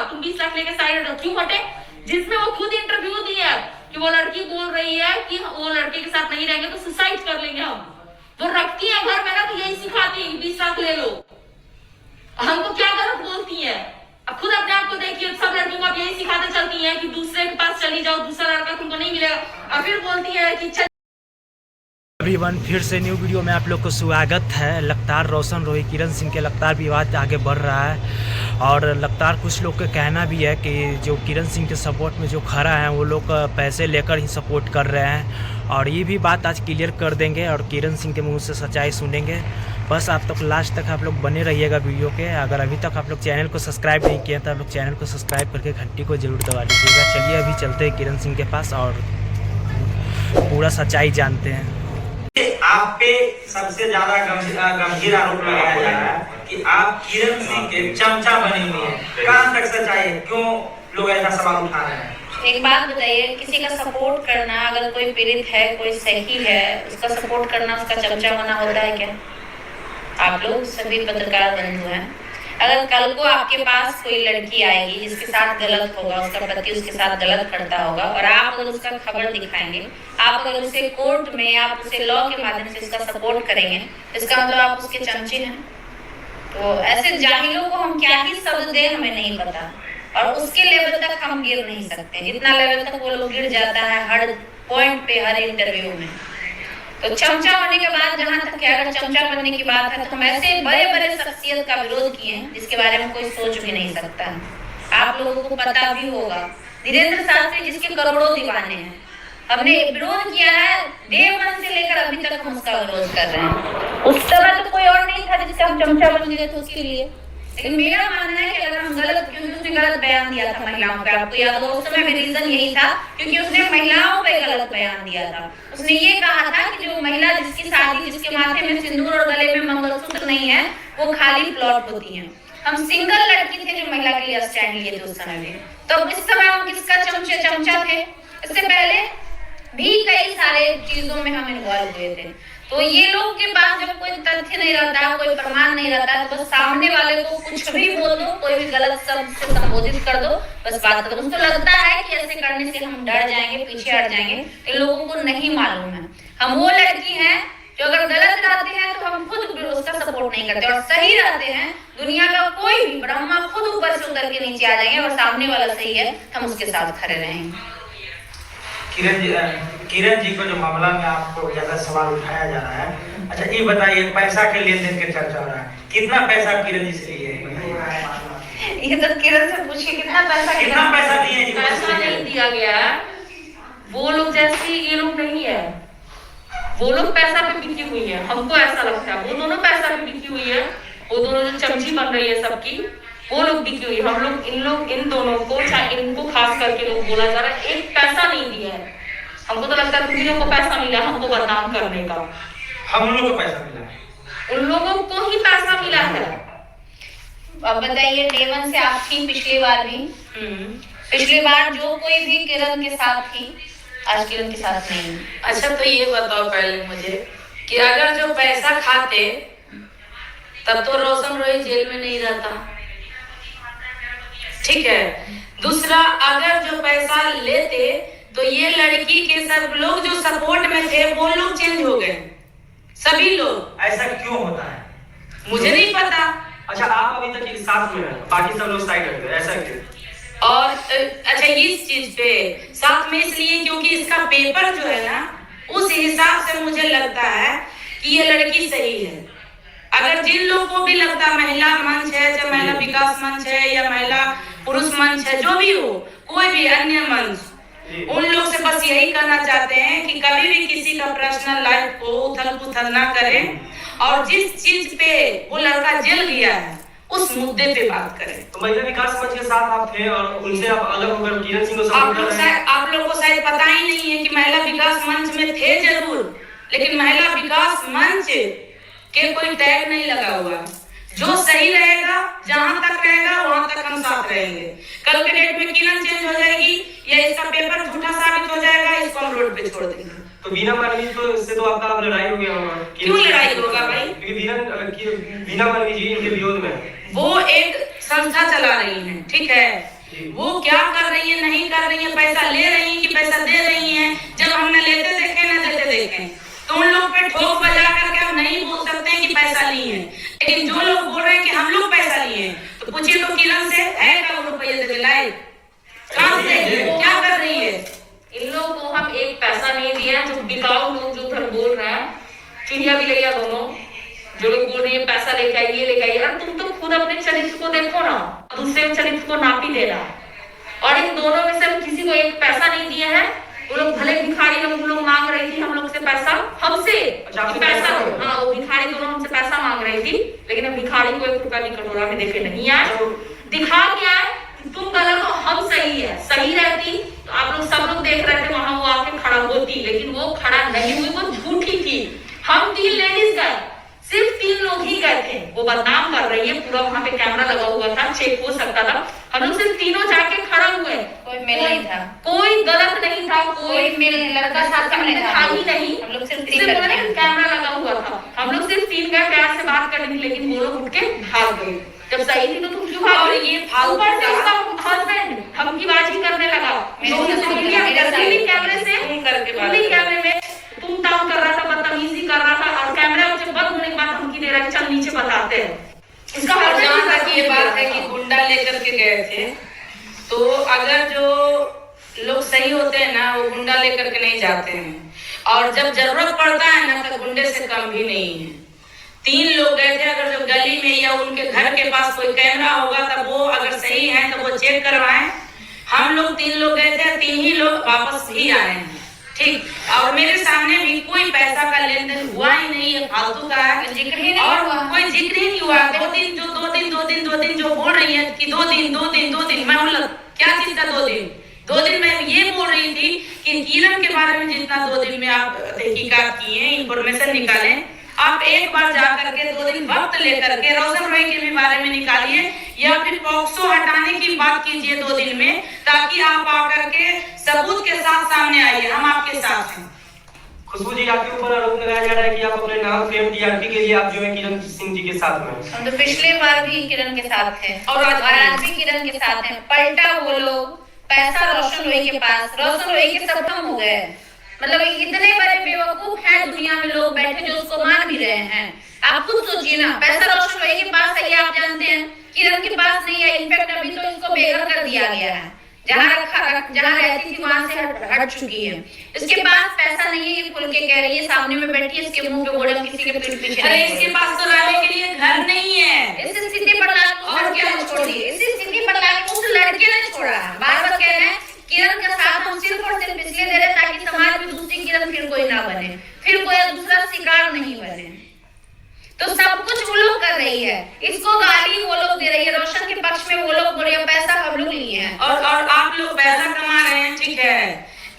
तुम 20 लाख लेके साइड हटो, क्यों हटे? जिसमें वो खुद इंटरव्यू दिया कि वो लड़की बोल रही है कि वो लड़के के साथ नहीं रहेंगे तो सुसाइड कर लेंगे हम। वो रखती है घर में ना तो यही सिखाती है 20 लाख ले लो। हमको क्या गलत बोलती है? अब खुद अपने आप को देखिए, सब लड़कियों को आप यही सिखाते चलती हैं कि दूसरे के पास चली जाओ, दूसरा लड़का तुमको नहीं मिलेगा, और फिर बोलती है कि एवरीवन, फिर से न्यू वीडियो में आप लोग को स्वागत है। लगातार रोशन रोही किरण सिंह के लगातार विवाद आगे बढ़ रहा है और लगातार कुछ लोग का कहना भी है कि जो किरण सिंह के सपोर्ट में जो खड़ा है वो लोग पैसे लेकर ही सपोर्ट कर रहे हैं, और ये भी बात आज क्लियर कर देंगे और किरण सिंह के मुंह से सच्चाई सुनेंगे। बस आप तक लास्ट तक आप लोग बने रहिएगा वीडियो के। अगर अभी तक आप लोग चैनल को सब्सक्राइब नहीं किए तो आप लोग चैनल को सब्सक्राइब करके घंटी को जरूर दबा दीजिएगा। चलिए अभी चलते हैं किरण सिंह के पास और पूरा सच्चाई जानते हैं। आप पे सबसे ज्यादा गंभीर आरोप लगाया जा रहा है कि आप किरण सिंह के चमचा बने हुए हैं। कहां तक सच्चाई है? क्यों लोग ऐसा सवाल उठा रहे हैं? एक बात बताइए, किसी का सपोर्ट करना, अगर कोई पीड़ित है, कोई सही है, उसका सपोर्ट करना उसका चमचा होना होता है क्या? आप लोग सभी पत्रकार बंधु हैं। अगर कल को आपके पास कोई लड़की आएगी जिसके साथ गलत होगा, उसका पति उसके साथ गलत करता होगा और आप अगर उसका खबर दिखाएंगे, आप अगर उसे कोर्ट में, आप उसे लॉ के माध्यम से उसका सपोर्ट करेंगे, इसका मतलब आप उसके चमचे हैं। तो ऐसे जाहिलों को हम क्या ही शब्द दें हमें नहीं पता, और उसके लेवल तक हम गिर नहीं सकते जितना लेवल तक वो लोग गिर जाता है हर पॉइंट पे, हर इंटरव्यू में। तो चमचा होने के बाद जहां तक है, अगर चमचा बनने की बात है तो हम ऐसे बड़े बड़े शख्सियत का विरोध किए जिसके बारे में कोई सोच भी नहीं सकता है। आप लोगों को पता भी होगा, धीरेन्द्र शास्त्री जिसके करोड़ों दीवाने हैं, हमने विरोध किया है डे 1 से लेकर अभी तक हम उसका विरोध कर रहे हैं। उस समय तो कोई और नहीं था जिससे हम चमचा बन गए थे उसके लिए। लेकिन मेरा मानना है कि अगर हम गलत, क्योंकि उसने गलत बयान दिया था महिलाओं पे, आपको याद होगा उस समय रीजन यही था क्योंकि उसने महिलाओं पे गलत बयान दिया था। उसने ये कहा था कि जो महिला जिसकी शादी, जिसके माथे में सिंदूर और गले में मंगलसूत्र नहीं है, वो खाली प्लॉट होती है। हम सिंगल लड़की थे जो महिला के लिए स्टैंड लिए थे उस समय में। तो इस समय हम किसका चमचा थे? इससे पहले भी कई सारे चीजों में हम इन्वॉल्व हुए थे। तो ये लोग के पास जब कोई तथ्य नहीं रहता, कोई प्रमाण नहीं रहता, तो बस सामने वाले को कुछ भी बोल दो, कोई भी गलत शब्द से संबोधित कर दो, बस बात करो। उनको लगता है कि ऐसे करने से हम डर जाएंगे, पीछे हट जाएंगे। इन लोगों को नहीं मालूम है हम वो लड़की हैं जो अगर गलत रहते हैं तो हम खुद उसका सपोर्ट नहीं करते, और सही रहते हैं दुनिया का कोई भी ब्रह्मा खुद ऊपर से उतर के नीचे आ जाएंगे और सामने वाला सही है हम उसके साथ खड़े रहेंगे। किरण जी को जो मामला में आपको ज्यादा सवाल उठाया जा रहा है, अच्छा ये बताइए, पैसा के लेन देन के चर्चा हो रहा है, कितना पैसा किरण जी से लिए? ये तो किरण से पूछिए कितना पैसा दिए जी? पैसा नहीं दिया गया। वो लोग जैसे ये लोग नहीं है, वो लोग पैसा पे बिकी हुई है, हमको ऐसा लगता है। वो दोनों पैसा पे बिकी हुई है, वो दोनों जो चमची बन रही है सबकी, वो लोग बिकी हुई है। हम लोग इन दोनों को, चाहे इनको खास करके लोग बोला जा रहा है, एक पैसा नहीं दिया है। हमको तो लगता है तुम लोगों को पैसा मिला हमको बदनाम करने का। हम लोग को पैसा मिला है, उन लोगों को ही पैसा मिला है। अब बताइए, डे 1 से आप थी पिछली बार भी, पिछली बार जो कोई भी किरण के साथ थी आज किरण के साथ नहीं। अच्छा तो ये बताओ पहले मुझे कि अगर जो पैसा खाते तब तो रोशन रोही जेल में नहीं रहता, ठीक है। दूसरा, अगर जो पैसा लेते तो ये लड़की के सब लोग जो सपोर्ट में थे वो लोग चेंज हो गए, सभी लोग। ऐसा क्यों होता है? मुझे नहीं पता। अच्छा, आप अभी तक एक साथ में हैं, बाकी सब लोग साइड हट गए, ऐसा क्यों? और अच्छा, इस चीज पे साथ में इसलिए क्योंकि इसका पेपर जो है ना, उस हिसाब से मुझे लगता है कि ये लड़की सही है। अगर जिन लोगों को भी लगता है महिला मंच है, चाहे महिला विकास मंच है या महिला पुरुष मंच है, जो भी हो, कोई भी अन्य मंच, उन लोग से बस यही कहना चाहते हैं कि कभी भी किसी का पर्सनल लाइफ को उथल पुथल ना करें, और जिस चीज पे वो लड़का जल गया है उस मुद्दे पे बात करें। तो महिला विकास मंच के साथ आप थे और उनसे आप अलग होकर किरण सिंह को सपोर्ट कर रहे हैं। आप लोगों को शायद पता ही नहीं है कि महिला विकास मंच में थे जरूर, लेकिन महिला विकास मंच के कोई टैग नहीं लगा हुआ। जो सही रहेगा, जहां तक रहेगा वहां तक हम साथ रहेंगे। कल के डेट में किरण चेंज हो जाएगी या इसका पेपर झूठा साबित हो जाएगा, इसको हम रोड पे छोड़ देंगे। तो बीना मानवी से तो आपका लड़ाई हो गया होगा। क्यों लड़ाई होगा भाई? क्योंकि बीना मानवी जी इनके विरोध में वो एक संस्था चला रही हैं, ठीक है, वो क्या कर रही है नहीं कर रही है, पैसा ले रही है कि पैसा दे रही है, जब हमने लेते देखे ना देते देखे तो उन लोग पे ठोक बजा करके हम नहीं बोल सकते हैं कि पैसा लिए हैं। लेकिन जो लोग बोल रहे हैं कि हम लोग पैसा लिए हैं, तो पूछिए तो किरण से है क्या वो रुपये दे लाए, कहां से, क्या कर रही है? इन लोग को हम एक पैसा नहीं दिया, जो बिकाऊ लोग जो उधर बोल रहे हैं, चिड़िया भी लिया दोनों, जो लोग बोल रहे हैं पैसा लेके आइए लेके आइए, और तुम तो खुद अपने चरित्र को देखो ना, दूसरे चरित्र को नापी दे रहा। और इन दोनों में से हम किसी को एक पैसा नहीं दिया है। वो लोग भले भिखारी लोग मांग रही थी हम लोग से पैसा, हमसे पैसा, हाँ वो भिखारी दोनों हमसे पैसा मांग रही थी, लेकिन हम भिखारी को 1 रुपया की कटोरा में देके नहीं आए। दिखा क्या है, तुम गलत हो हम सही है, सही रहती तो आप लोग सब लोग देख रहे थे वहां वो आके खड़ा होती, लेकिन वो खड़ा नहीं हुई, वो झूठी थी। हम 3 लेडीज गए, सिर्फ 3 लोग ही गए थे, वो बदनाम कर रही है, पूरा वहां पे कैमरा लगा हुआ था, चेक हो सकता था, हम लोग सिर्फ तीनों जाके खड़ा हुए, कोई मेल नहीं था, कोई गलत नहीं था, कोई मेल लड़का साथ में था ही नहीं, हम लोग सिर्फ सिर्फ कैमरा लगा हुआ था, हम लोग सिर्फ 3 गए प्यार से बात करने, लेकिन वो लोग उठ के भाग गए। जब सही थी तो तुम क्यों भाग और गई? ये फालतू ऊपर से उसका हस्बैंड धमकीबाजी करने लगा, कैमरे से कैमरे में तुम ताम कर रहा था, बदतमीजी कर रहा था, और कैमरा मुझे बंद होने के बाद धमकी दे रहा है, चल नीचे बताते हैं। इसका और जहाँ तक ये बात है कि गुंडा लेकर के गए थे, तो अगर जो लोग सही होते हैं ना वो गुंडा लेकर के नहीं जाते हैं, और जब जरूरत पड़ता है ना तो गुंडे से कम भी नहीं है। 3 लोग गए थे, अगर जो गली में या उनके घर के पास कोई कैमरा होगा तब वो अगर सही है तो वो चेक करवाएं। हम लोग 3 लोग गए थे, 3 ही लोग वापस भी आए हैं, ठीक। और मेरे सामने भी कोई पैसा का लेन देन हुआ ही नहीं है, फालतू का है, जिक्र ही नहीं और हुआ, कोई जिक्र ही नहीं हुआ। 2 दिन जो बोल रही है कि 2 दिन मैं बोला क्या चीज का 2 दिन? 2 दिन मैं ये बोल रही थी कि किरण के बारे में जितना 2 दिन में आप तहकीकात किए, इंफॉर्मेशन निकाले, आप एक बार जा करके 2 दिन वक्त लेकर के रोशन रोय के भी बारे में निकालिए, या फिर पॉक्सो हटाने की बात कीजिए 2 दिन में, ताकि आप आकर के सबूत के साथ सामने आइए, हम आपके साथ हैं। खुशबू जी, आपके ऊपर आरोप लगाया जा रहा है कि आप अपने नाम फेम टीआरपी के लिए आप जो है किरण सिंह जी के साथ में। हम तो पिछले बार भी किरण के साथ थे और आज भी किरण के साथ हैं। पलटा वो लोग पैसा रोशन रोय के पास, रोशन रोय के सब खत्म हो गए। मतलब इतने बड़े बेवकूफ हैं दुनिया में लोग बैठे जो उसको मान भी रहे हैं। आप खुद सोचिए ना, पैसा रोशन रोय के पास है, ये आप जानते हैं, किरण के पास नहीं है। इनफैक्ट अभी तो इसको बेघर कर दिया गया है, जहाँ रहती थी वहां से हट चुकी है। इसके पास पैसा नहीं है, ये खुल के कह रही है, सामने में बैठी है, इसके मुंह पे बोले किसी के पीठ पीछे। अरे इसके पास तो रहने के लिए घर नहीं है। इस स्थिति पर और क्या छोड़िए, इस स्थिति पर लाके उस लड़के ने छोड़ा। बार बार कह रहे हैं किरण का साथ हम सिर्फ और सिर्फ इसलिए दे रहे हैं ताकि समाज में दूसरी किरण फिर कोई ना बने, फिर कोई दूसरा शिकार नहीं बने। तो सब कुछ वो लोग कर रही है, इसको गाली वो लोग दे रही है, रोशन के पक्ष में वो लोग बोल रहे हैं पैसा हम लोग लिए हैं, और आप लोग पैसा कमा रहे हैं, ठीक है।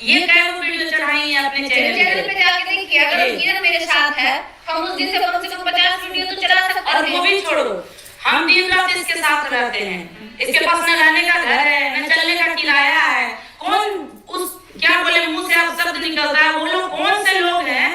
ये कई वीडियो चढ़ाई है अपने चैनल पे जाके देखिए। अगर किरण मेरे साथ है, हम उस दिन से कम 50 वीडियो तो चला सकते हैं। और वो भी छोड़ो, हम दिन रात इसके साथ रहते हैं, इसके पास न रहने का घर है, न चलने का किराया है। कौन उस क्या बोले मुंह से आप शब्द निकलता है, वो लोग कौन से लोग हैं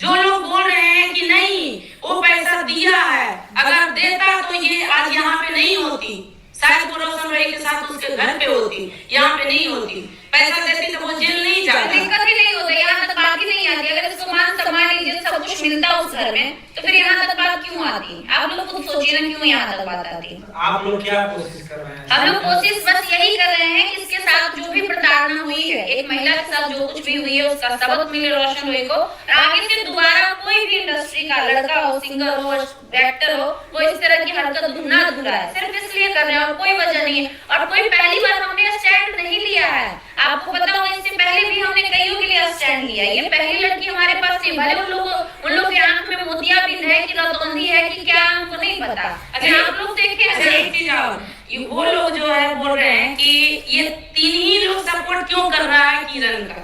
जो लोग बोल रहे हैं कि नहीं वो पैसा दिया है, अगर देता तो ये आज यहाँ पे नहीं होती, शायद वो रोशन रोय के साथ उसके घर पे होती, यहाँ पे नहीं होती। पैसा देती तो वो जेल नहीं जाती, दिक्कत ही नहीं होता, यहाँ तक बात ही नहीं आती। अगर इसको मान सम्मान इज्जत सब कुछ मिलता उस घर में, तो फिर यहाँ तक बात क्यों आती? आप लोग खुद सोचिए ना, क्यों यहाँ तक बात आती? आप लोग क्या कोशिश कर रहे हैं? हम लोग कोशिश बस यही कर रहे हैं कि इसके साथ जो भी प्रताड़ना हुई है, एक महिला के साथ जो कुछ भी हुई है, उसका सबक मिले रोशन रोय को। आगे से दोबारा कोई भी इंडस्ट्री का लड़का हो, सिंगर हो, एक्टर हो, वो इस तरह की हरकत ना दोहराए, सिर्फ इसलिए कर रहे हैं, और कोई वजह नहीं है। और कोई पहली बार हमने स्टैंड नहीं लिया है, आपको पता हो, इससे पहले भी हमने कईयों के लिए स्टैंड लिया। ये पहली लड़की हमारे पास नहीं, भले उन लोग के आंख में मोतियाबिंद है कि रतौंधी है कि क्या, हमको नहीं पता। अच्छा आप लोग देखें, एक चीज और, वो लोग जो है बोल रहे हैं कि ये 3 ही लोग सपोर्ट क्यों कर रहा है किरण का,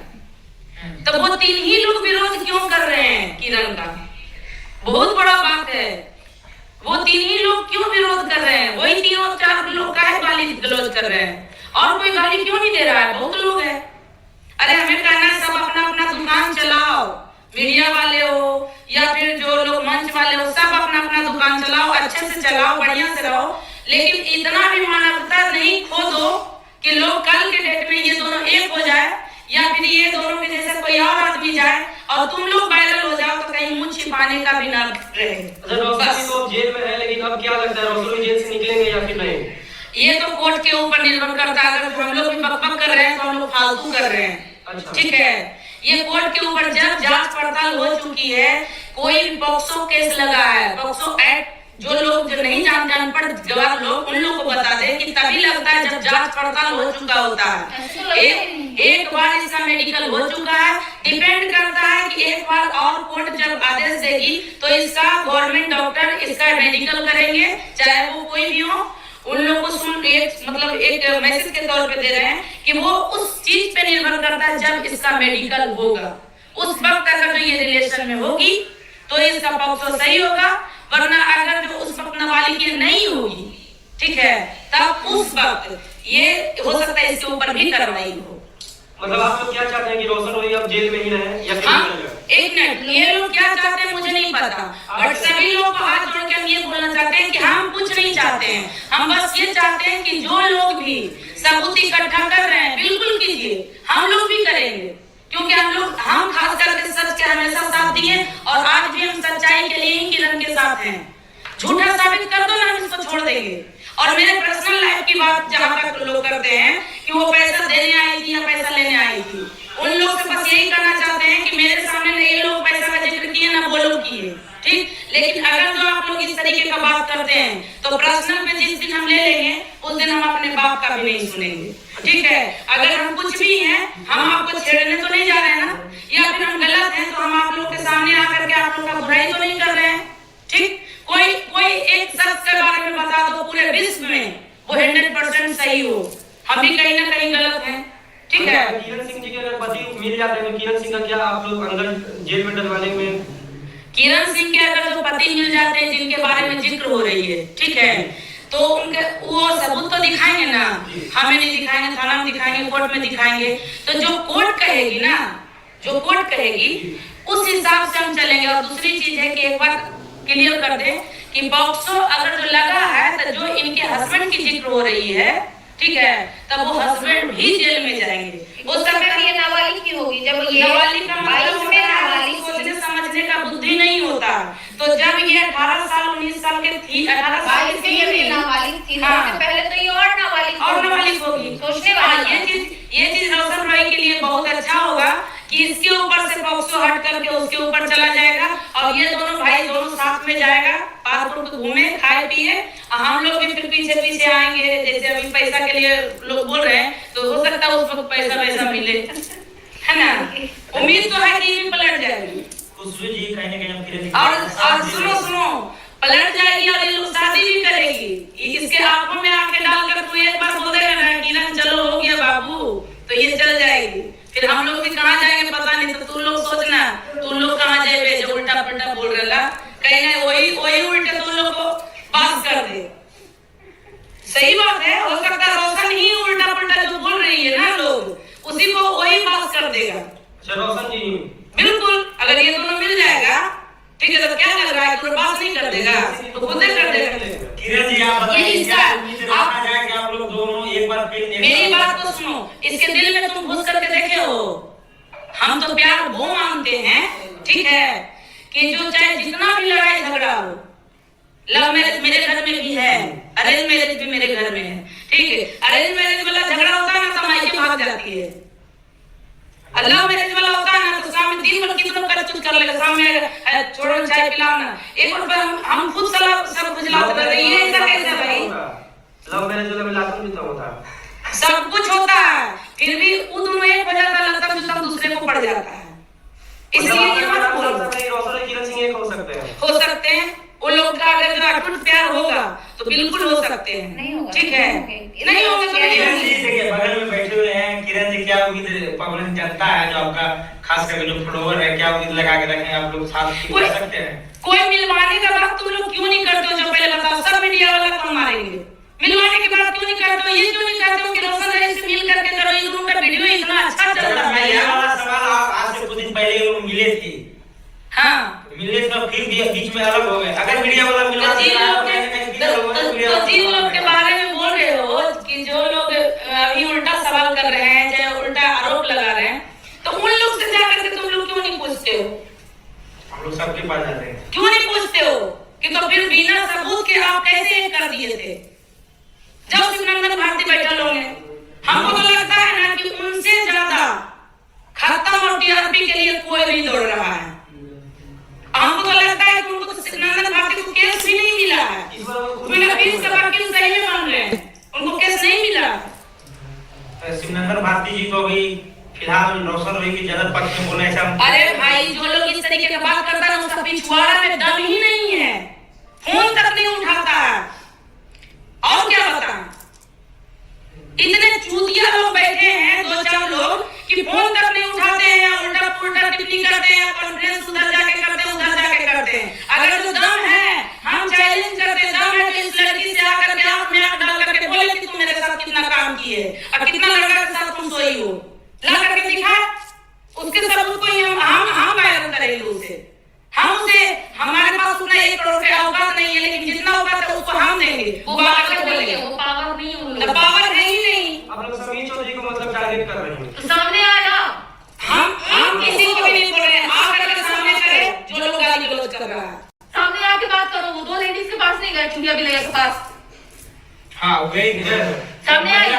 तो वो 3 ही लोग विरोध क्यों कर रहे हैं किरण का? बहुत बड़ा बात है, वो 3 ही लोग क्यों विरोध कर रहे हैं? वही 3-4 लोग काहे गाली गलौज कर रहे हैं, और कोई गाली क्यों नहीं दे रहा है? बहुत लोग है। अरे हमें कहना है सब अपना अपना दुकान चलाओ, मीडिया वाले हो या फिर जो लोग मंच वाले हो, सब अपना अपना दुकान चलाओ, अच्छे से चलाओ, बढ़िया से रहो, लेकिन इतना भी मानवता नहीं खो दो कि लोग कल के डेट में ये दोनों एक हो जाए, या फिर ये दोनों के जैसे कोई और आदमी जाए और तुम लोग वायरल हो जाओ तो कहीं मुंह छिपाने का भी ना रहे। अच्छा रोशन तो जेल में है, लेकिन अब क्या लगता है रोशन जेल से निकलेंगे या फिर नहीं? ये तो कोर्ट के ऊपर निर्भर करता है। अगर हम लोग भी बकबक कर रहे हैं तो हम लोग फालतू कर रहे हैं। अच्छा। ठीक है, ये कोर्ट के ऊपर जब जांच पड़ताल हो चुकी है, कोई भी पॉक्सो केस लगा है, पॉक्सो एक्ट, जो लोग जो नहीं जानपढ़ जवाब लोग उन लोग को बता दे कि तभी लगता है जब जांच पड़ताल हो चुका होता है। एक बार इसका मेडिकल हो चुका है, डिपेंड करता है कि एक बार और कोर्ट जब आदेश देगी तो इसका गवर्नमेंट डॉक्टर इसका मेडिकल करेंगे, चाहे वो कोई भी हो। उन लोगों को सुन एक मैसेज के तौर पे दे रहे हैं कि वो उस चीज पे निर्भर करता है जब इसका मेडिकल होगा, उस वक्त अगर जो ये रिलेशन में होगी तो इसका पक्ष सही होगा, वरना अगर जो उस वक्त नाबालिग नहीं होगी, ठीक है, तब उस वक्त ये हो सकता है इसके ऊपर भी कार्रवाई हो। मतलब आप लोग क्या चाहते हैं कि रोशन रोही अब जेल में ही रहे या फिर निकल जाए? एक मिनट, ये लोग क्या चाहते हैं मुझे नहीं पता, बट सभी लोग को हाथ जोड़ के हम ये बोलना चाहते हैं कि हम कुछ नहीं चाहते हैं। हम बस ये चाहते हैं कि जो लोग भी सबूत इकट्ठा कर रहे हैं बिल्कुल कीजिए, हम लोग भी करेंगे, क्योंकि हम खास करके सच के हमेशा साथ दिए और आज भी हम सच्चाई के लिए ही किरण के साथ हैं। झूठा साबित कर दो ना, हम इसको छोड़ देंगे। और मेरे पर्सनल लाइफ की बात जहाँ तक लोग करते हैं कि वो पैसा देने आई थी या पैसा लेने आई थी, उन लोग से बस यही करना चाहते हैं कि मेरे सामने ये लोग पैसा का जिक्र किए ना वो लोग किए, ठीक। लेकिन अगर जो आप लोग इस तरीके का बात करते हैं तो पर्सनल में जिस दिन हम ले लेंगे उस दिन हम अपने बाप का भी नहीं सुनेंगे, ठीक है। अगर हम कुछ भी हैं, हम आपको छेड़ने तो नहीं जा रहे हैं ना, या फिर हम गलत हैं तो हम आप लोग के सामने आकर के आप लोग का बुराई तो नहीं कर रहे हैं, ठीक। कोई एक शख्स के बारे में बता दो पूरे विश्व में वो 100% सही हो, हम भी कहीं ना कहीं गलत हैं, ठीक है। किरण सिंह जी के अगर पति मिल जाते हैं तो किरण सिंह का क्या आप लोग अंदर जेल में डलवाने में? किरण सिंह के अगर जो पति मिल जाते हैं जिनके बारे में जिक्र हो रही है, ठीक है, तो उनके वो सबूत तो दिखाएंगे ना, हमें नहीं दिखाएंगे, थाना में दिखाएंगे, कोर्ट में दिखाएंगे। तो जो कोर्ट कहेगी ना, जो कोर्ट कहेगी उस हिसाब से हम चलेंगे। और दूसरी चीज है कि एक बार क्लियर कर दे कि पॉक्सो अगर जो लगा है तो जो इनके हस्बैंड की जिक्र हो रही है, ठीक है, तब वो हस्बैंड भी जेल में जाएंगे। वो सब ये नाबालिग की होगी, जब ये नाबालिग का मतलब में नाबालिग सोचने समझने का बुद्धि नहीं होता। तो जब ये 18 साल 19 साल के थी, 18 साल से ये नाबालिग थी, हाँ। पहले तो ये और नाबालिग होगी। सोचने वाली ये चीज रोशन रॉय के लिए बहुत अच्छा होगा कि इसके ऊपर से पॉक्सो हट करके उसके ऊपर चला जाएगा और ये दोनों भाई दोनों साथ में जाएगा, पार्क में घूमे खाए पिए, हम लोग भी फिर पीछे पीछे आएंगे। जैसे अभी पैसा के लिए लोग बोल रहे हैं तो हो सकता है उस वक्त पैसा मिले, है ना। उम्मीद तो है कि पलट जाएगी और सुनो पलट जाएगी और ये लोग शादी भी करेगी। इसके आंखों में आके डालकर तू एक बार बोल देगा ना कि ना चलो हो गया बाबू, तो ये चल जाएगी। फिर हम लोग भी कहाँ जाएंगे पता नहीं। तो तू लोग सोचना तू लोग कहाँ जाए जो उल्टा पलटा बोल रहा, कहीं ना वही उल्टे तुम लोग को पास कर दे। सही बात है, हो सकता है रोशन ही उल्टा पलटा जो बोल रही है ना लोग उसी को वही पास कर देगा। रोशन जी बिल्कुल, अगर ये दोनों मिल जाएगा, ठीक है, तो क्या लग रहा है कोई पास नहीं कर देगा तो खुद ही कर देगा। किरण जी आप बताइए क्या उम्मीद रखा जाए कि आप लोग दोनों एक बार फिर मेरी बात तो सुनो, इसके दिल में तुम घुस करके देखे हो। हम तो प्यार वो मानते हैं, ठीक है, कि जो चाहे जितना भी लड़ाई झगड़ा हो, लव मैरिज मेरे घर में भी है, अरेंज मैरिज भी मेरे घर में है, ठीक है। अरेंज मैरिज वाला झगड़ा होता है ना तो मायके भाग जाती है, लव मैरिज वाला होता है ना तो सामने दिन भर कितना कर कर लेगा, सामने छोड़ो चाय पिलाओ ना, एक बार हम खुद सब कुछ लाते कर रही है। ऐसा कैसे भाई? लव मैरिज वाला में लाखों भी तो होता है, सब कुछ होता है, फिर भी वो दोनों एक हो जाता है, लगता है सब दूसरे को पड़ जाता है। इसलिए रोशन किरण सिंह एक हो सकते हैं उन लोग का अगर जो अटूट प्यार होगा तो बिल्कुल हो सकते हैं, नहीं होगा, ठीक है, नहीं होगा तो नहीं किरण होगा। जी देखिए बगल में बैठे हुए हैं, किरण जी क्या उम्मीद पब्लिक जनता है जो आपका खास करके जो फॉलोवर है, क्या उम्मीद लगा के रखें आप लोग साथ कर सकते हैं? कोई मिलवाने का बात तुम लोग क्यों नहीं करते हो? जो पहले बताओ, सब मीडिया वाला कौन मारेंगे? मिलवाने के बाद क्यों नहीं करते हो? ये क्यों नहीं करते हो कि रोशन रॉय से मिल करके करो? ये दोनों का वीडियो इतना अच्छा चल रहा है। ये वाला सवाल आज से कुछ दिन पहले ये लोग मिले थे, हाँ, मिले तो फिर बीच में अलग हो गए। अगर मीडिया वाला मिलवा तो जिन लोग के सबके पास जाते हैं। क्यों नहीं पूछते हो कि तो फिर बिना सबूत के आप कैसे कर दिए थे? जब शिवनंदन भारती बैठे लोग हैं, हमको तो लगता है ना कि उनसे ज्यादा खत्म और टीआरपी के लिए कोई नहीं दौड़ रहा है। हमको तो लगता है कि उनको शिवनंदन भारती को केस भी नहीं मिला है। बिना केस के वकील सही में मान रहे हैं, उनको केस नहीं मिला। शिवनंदन भारती जी तो अभी फिलहाल रोशन रोही की जनरल पक्ष में बोलना ऐसा। अरे भाई, जो लोग इस तरीके की बात करता है उसका पिछवाड़ा में दम ही नहीं है, फोन तक नहीं उठाता है। और क्या बताएं, इतने चूतिया लोग बैठे हैं, 2-4 लोग, कि फोन तक नहीं उठाते हैं, उल्टा पुल्टा टिप्पणी करते हैं, कॉन्फ्रेंस उधर जाके करते हैं, उधर जाके करते हैं। अगर जो दम है, हम चैलेंज करते हैं, दम है तो इस लड़की से आकर के आंख में आंख डाल करके बोले कि तुम मेरे साथ कितना काम किए और कितना लड़का के साथ तुम सोई हो, ला करके दिखा। उसके सबूत को ही हम वायरल करेंगे उसे। हम उसे, हमारे पास उतना 1 करोड़ का औकात नहीं है, लेकिन जितना औकात है उसको हम देंगे। वो बात कर बोलेंगे, वो पावर नहीं है उन लोगों तो पावर है ही नहीं। आप लोग समीर चौधरी को मतलब टारगेट कर रहे हैं। को। सामने आया, हम किसी को भी नहीं बोल रहे हैं, आकर के सामने करे जो लोग गाली गलौज कर रहा है। सामने आके बात करो। वो 2 लेडीज के पास नहीं गए, चुड़िया बिलैया के पास। हाँ वही सामने आया,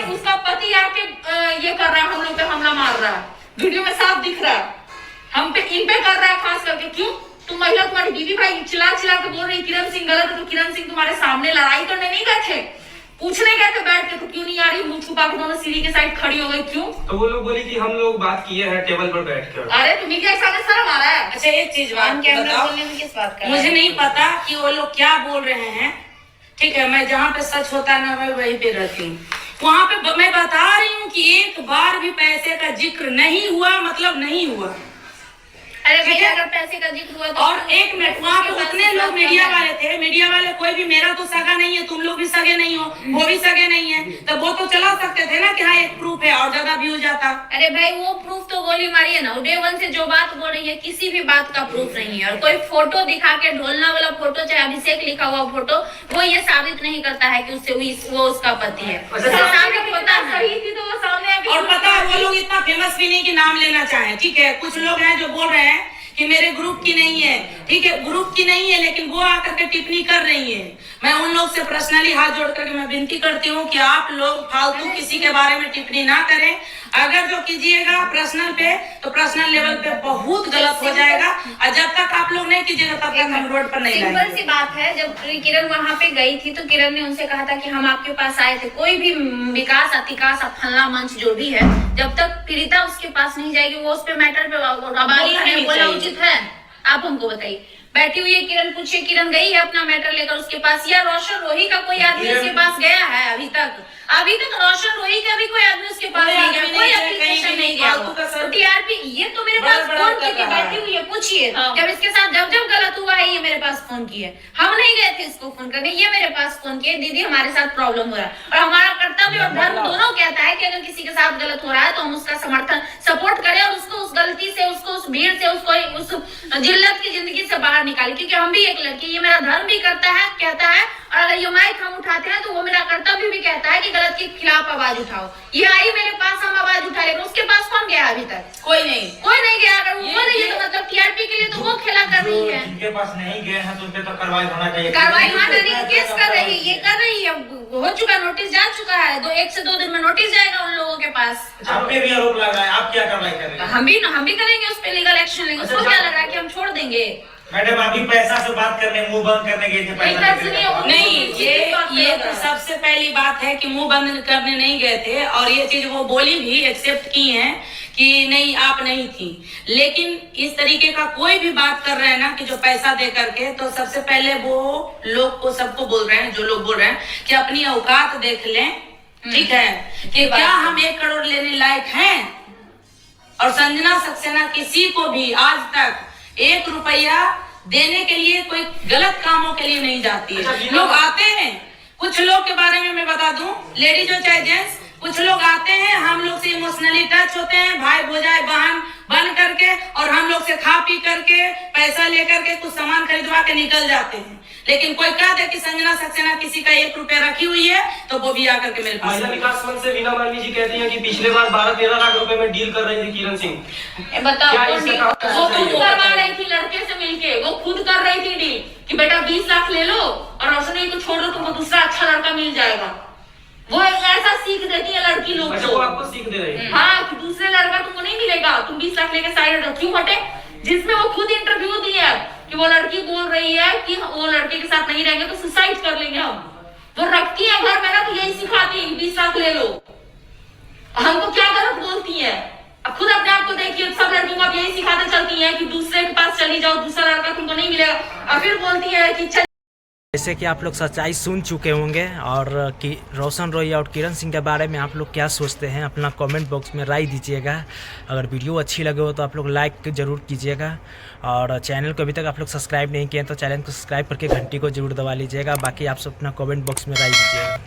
उसका पति आके ये कर रहा है, हम लोग पे हमला मार रहा है, वीडियो में साफ दिख रहा है। हम पे इन पे कर रहा है खास करके। क्यों? तुम महिला, तुम्हारी बीवी भाई चिल्ला चिल्ला के बोल रही किरण सिंह गलत है, तो किरण सिंह तुम्हारे सामने लड़ाई करने नहीं गए थे, पूछने गए थे बैठ के, तो क्यों नहीं आ रही? मुंह छुपा के दोनों सीढ़ी के साइड खड़ी हो गई, क्यों? तो वो लोग बोली कि हम लोग बात किए हैं टेबल पर बैठकर। अरे तुम्हें क्या सामने शर्म आ रहा है? अच्छा एक चीज बात बताओ, किस बात का मुझे नहीं पता कि वो लोग क्या बोल रहे हैं। ठीक है, मैं जहाँ पे सच होता है ना मैं वहीं पे रहती हूँ। वहाँ पे मैं बता रही हूँ कि एक बार भी पैसे का जिक्र नहीं हुआ, मतलब नहीं हुआ। अरे भैया अगर पैसे का जिक्र हुआ तो और एक मिनट, वहाँ पे उतने लोग मीडिया वाले थे, मीडिया वाले कोई भी, मेरा तो सगा नहीं है, तुम लोग भी सगे नहीं हो, वो भी सगे नहीं है, तो वो तो चला सकते थे ना कि हाँ एक प्रूफ है और ज्यादा भी हो जाता। अरे भाई वो प्रूफ तो गोली मारी है ना, डे 1 से जो बात बोल रही है किसी भी बात का प्रूफ नहीं है। और कोई फोटो दिखा के, ढोलना वाला फोटो, चाहे अभिषेक लिखा हुआ फोटो, वो ये साबित नहीं करता है कि उससे वो उसका पति है। सामने पता सही थी तो वो सामने आके, और पता है वो लोग इतना फेमस भी नहीं कि नाम लेना चाहे। ठीक है, कुछ लोग हैं जो बोल रहे हैं कि मेरे ग्रुप की नहीं है। ठीक है, ग्रुप की नहीं है, लेकिन वो आकर के टिप्पणी कर रही है। मैं उन लोग से पर्सनली हाथ जोड़ करके मैं विनती करती हूँ कि आप लोग फालतू किसी के बारे में टिप्पणी ना करें। अगर जो कीजिएगा पर्सनल पे, तो पर्सनल लेवल पे बहुत गलत हो जाएगा, और जब तक आप लोग नहीं कीजिएगा तब तक हम रोड पर नहीं सिंपल लाएंगे। सी बात है, जब किरण वहाँ पे गई थी तो किरण ने उनसे कहा था कि हम आपके पास आए थे। कोई भी विकास, अतिकास, फलना मंच जो भी है, जब तक पीड़िता उसके पास नहीं जाएगी, वो उस पे मैटर पे बोलना उचित है? आप हमको बताइए। बैठी हुई है किरण, पूछिए किरण गई है अपना मैटर लेकर उसके पास, या रोशन रोही का कोई आदमी उसके पास गया है? अभी तक रोशन रोही का भी कोई आदमी उसके पास नहीं गया, कोई एप्लीकेशन नहीं गया। टीआरपी ये तो मेरे पास फोन की बैठी हुई है, पूछिए जब इसके साथ जब गलत हुआ है ये मेरे पास फोन किए, हम नहीं गए थे इसको फोन करने, ये मेरे पास फोन किए, दीदी हमारे साथ प्रॉब्लम हो रहा है। और हमारा कर्तव्य और धर्म दोनों कहता है कि अगर किसी के साथ गलत हो रहा है तो हम उसका समर्थन, सपोर्ट करें और उसको उस गलती से, उसको उस भीड़ से, उसको उस जिल्लत की जिंदगी से बाहर निकाले। क्योंकि हम भी एक लड़की, ये मेरा धर्म भी करता है, कहता है, और अगर ये माइक हम उठाते हैं तो वो मेरा कर्तव्य भी कहता है कि गलत के खिलाफ आवाज उठाओ। ये आई मेरे पास, हम आवाज उठा, लेकिन उसके पास कौन गया अभी तक? कोई नहीं गया। अगर वो बोल रही है तो मतलब टीआरपी के लिए तो वो खेला कर रही है। जिनके पास नहीं गए हैं तो उन पे तो कार्रवाई होना चाहिए। कार्रवाई केस कर रही है, ये कर रही है, हो चुका, नोटिस जा चुका है, 1 से 2 दिन में नोटिस जाएगा उन लोगों के पास। आप पे भी आरोप लग रहा है, आप क्या कार्रवाई कर रहे हैं? हम भी करेंगे उस पे लीगल एक्शन लेंगे। उसको क्या लग रहा है कि हम छोड़ देंगे? मैडम अभी पैसा से बात करने, मुंह बंद करने गए थे, पैसा नहीं, ये तो सबसे पहली बात है कि मुंह बंद करने नहीं गए थे, और ये चीज वो बोली भी, एक्सेप्ट की है कि नहीं आप नहीं थी। लेकिन इस तरीके का कोई भी बात कर रहे हैं ना कि जो पैसा दे करके, तो सबसे पहले वो लोग को, सबको बोल रहे हैं, जो लोग बोल रहे हैं कि अपनी औकात देख लें। ठीक है, कि क्या हम 1 करोड़ लेने लायक हैं? और संजना सक्सेना किसी को भी आज तक 1 रुपया देने के लिए, कोई गलत कामों के लिए नहीं जाती है। लोग आते हैं, कुछ लोग के बारे में मैं बता दूं, लेडीज हो चाहे जेंट्स, कुछ लोग आते हैं, हम लोग से इमोशनली टच होते हैं, भाई भौजाई बहन बन करके, और हम लोग से खा पी करके, पैसा लेकर के, कुछ सामान खरीदवा के निकल जाते हैं। लेकिन कोई कह दे कि संजना सक्सेना किसी का 1 रुपया रखी हुई है तो वो भी आकर के मेरे पास। महिला विकास मंच से वीना मालवी जी कहती हैं कि पिछले बार 12-13 लाख रुपए में डील कर रही थी किरण सिंह। बताओ क्या कौन इसका डील? काम वो सही खुद होगा? करवा रही थी लड़के से मिलके, वो खुद कर रही थी डील कि बेटा 20 लाख ले लो और रोशनी को छोड़ दो, तुमको दूसरा अच्छा लड़का मिल जाएगा। वो ऐसा सीख देती है लड़की लोग अच्छा, को। वो आपको सीख दे रही है। हाँ, कि दूसरे लड़का तुमको नहीं मिलेगा, तुम 20 लाख लेके साइड रहो, क्यों हटे? जिसमें वो खुद इंटरव्यू दी है कि वो लड़की बोल रही है कि वो लड़के के साथ नहीं रहेंगे तो सुसाइड कर लेंगे हम। वो रखती है घर में ना, तो यही सिखाती है 20 लाख ले लो। हमको क्या गलत बोलती है? अब खुद अपने आप को देखिए, सब लड़कियों को आप यही सिखाते चलती है कि दूसरे के पास चली जाओ, दूसरा लड़का तुमको नहीं मिलेगा, और फिर बोलती है कि चल। जैसे कि आप लोग सच्चाई सुन चुके होंगे और कि रोशन रॉय और किरण सिंह के बारे में आप लोग क्या सोचते हैं, अपना कमेंट बॉक्स में राय दीजिएगा। अगर वीडियो अच्छी लगे हो तो आप लोग लाइक ज़रूर कीजिएगा और चैनल को अभी तक आप लोग सब्सक्राइब नहीं किए तो चैनल को सब्सक्राइब करके घंटी को जरूर दबा लीजिएगा। बाकी आप सब अपना कमेंट बॉक्स में राय दीजिएगा।